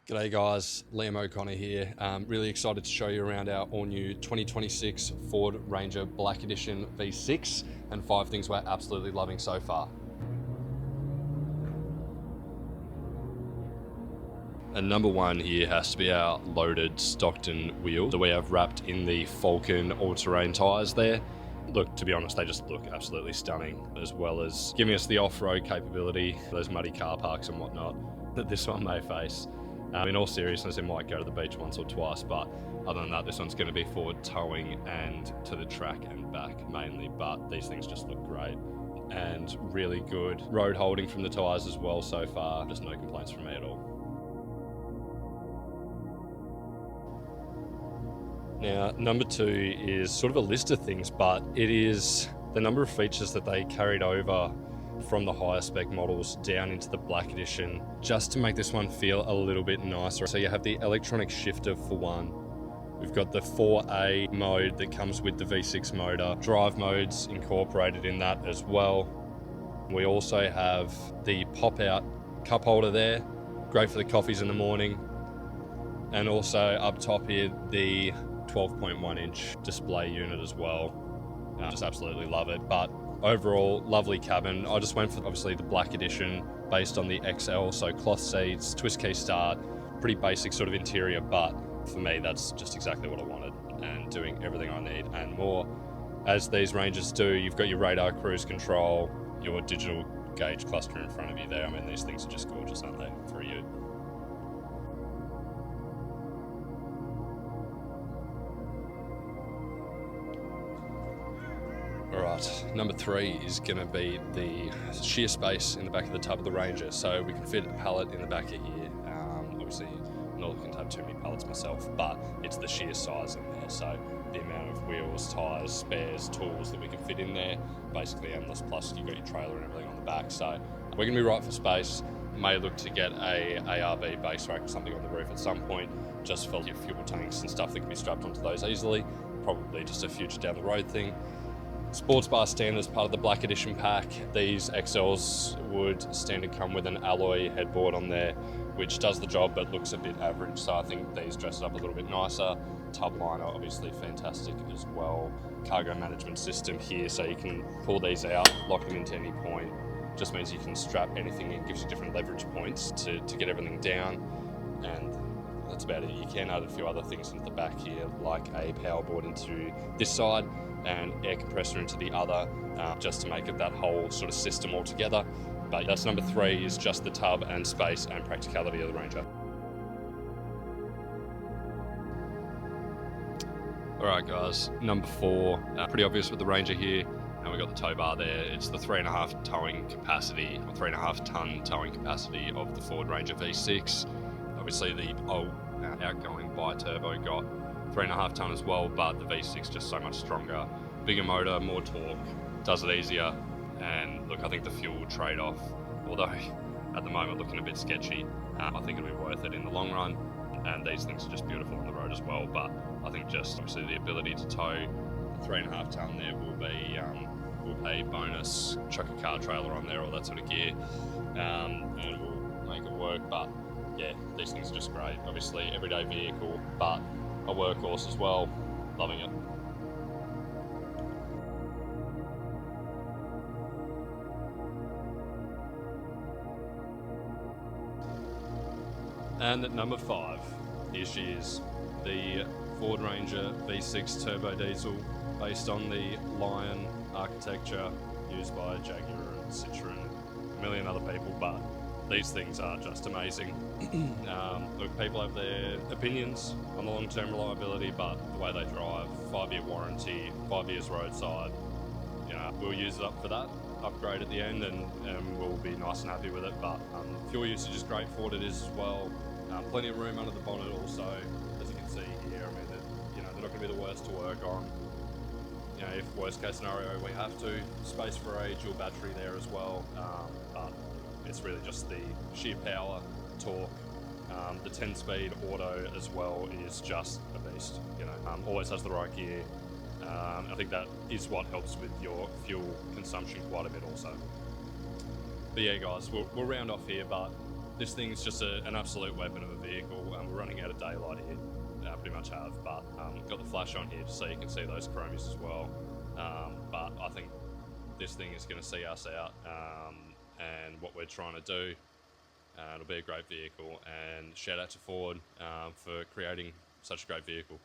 G'day guys, Liam O'Connor here. Really excited to show you around our all-new 2026 Ford Ranger Black Edition V6 and 5 things we're absolutely loving so far. And number one here has to be our loaded Stockton wheel that we have wrapped in the Falcon all-terrain tyres there. Look, to be honest, they just look absolutely stunning, as well as giving us the off-road capability, those muddy car parks and whatnot that this one may face. In all seriousness, it might go to the beach once or twice, but other than that, this one's going to be for towing and to the track and back mainly, but these things just look great and really good road holding from the tyres as well so far. Just no complaints from me at all. Now, number two is sort of a list of things, but it is the number of features that they carried over from the higher spec models down into the Black Edition, just to make this one feel a little bit nicer. So you have the electronic shifter for one. We've got the 4A mode that comes with the V6 motor. Drive modes incorporated in that as well. We also have the pop-out cup holder there, great for the coffees in the morning. And also up top here, the 12.1 inch display unit as well. Just absolutely love it. But overall, lovely cabin. I just went for obviously the Black Edition based on the XL, so cloth seats, twist key start, pretty basic sort of interior, but for me that's just exactly what I wanted and doing everything I need and more. As these Rangers do, you've got your radar cruise control, your digital gauge cluster in front of you there. I mean, these things are just gorgeous, aren't they, for you? Alright, number three is going to be the sheer space in the back of the tub of the Ranger. So we can fit a pallet in the back of here. Obviously, I'm not looking to have too many pallets myself, but it's the sheer size in there. So the amount of wheels, tyres, spares, tools that we can fit in there, basically endless. Plus you've got your trailer and everything on the back. So we're going to be right for space. May look to get a ARB base rack or something on the roof at some point, just for your fuel tanks and stuff that can be strapped onto those easily. Probably just a future down the road thing. Sports bar stand as part of the Black Edition pack. These XLs would standard come with an alloy headboard on there, which does the job but looks a bit average, so I think these dress it up a little bit nicer. Tub liner, obviously fantastic as well. Cargo management system here, so you can pull these out, lock them into any point. Just means you can strap anything in, gives you different leverage points to get everything down, and that's about it. You can add a few other things into the back here, like a power board into this side and air compressor into the other, just to make it that whole sort of system all together. But that's number three, is just the tub and space and practicality of the Ranger. Alright guys, number four, pretty obvious with the Ranger here, and we've got the tow bar there. It's the 3.5 towing capacity, or 3.5 ton towing capacity of the Ford Ranger V6. Obviously the old outgoing bi-turbo got 3.5 ton as well, but the V6 just so much stronger, bigger motor, more torque, does it easier. And look, I think the fuel trade-off, although at the moment looking a bit sketchy, I think it'll be worth it in the long run. And these things are just beautiful on the road as well. But I think just obviously the ability to tow the 3.5 ton there will be a bonus. Chuck a car trailer on there, all that sort of gear, and we'll make it work. But yeah, these things are just great. Obviously, everyday vehicle, but a workhorse as well. Loving it. And at number five, here she is, the Ford Ranger V6 turbo diesel, based on the Lion architecture used by Jaguar and Citroen, a million other people, but these things are just amazing. Look, people have their opinions on the long-term reliability, but the way they drive, 5-year warranty, 5 years roadside, we'll use it up for that upgrade at the end, and we'll be nice and happy with it. But fuel usage is great for what it is as well. Plenty of room under the bonnet also, as you can see here. I mean, they're not going to be the worst to work on. If worst case scenario we have to, space for a dual battery there as well. But it's really just the sheer power, torque. The 10-speed auto as well is just a beast. Always has the right gear. I think that is what helps with your fuel consumption quite a bit also. But yeah guys, we'll round off here, but this thing's just an absolute weapon of a vehicle. We're running out of daylight here, pretty much have, but got the flash on here so you can see those chromies as well. But I think this thing is going to see us out and what we're trying to do. It'll be a great vehicle, and shout out to Ford for creating such a great vehicle.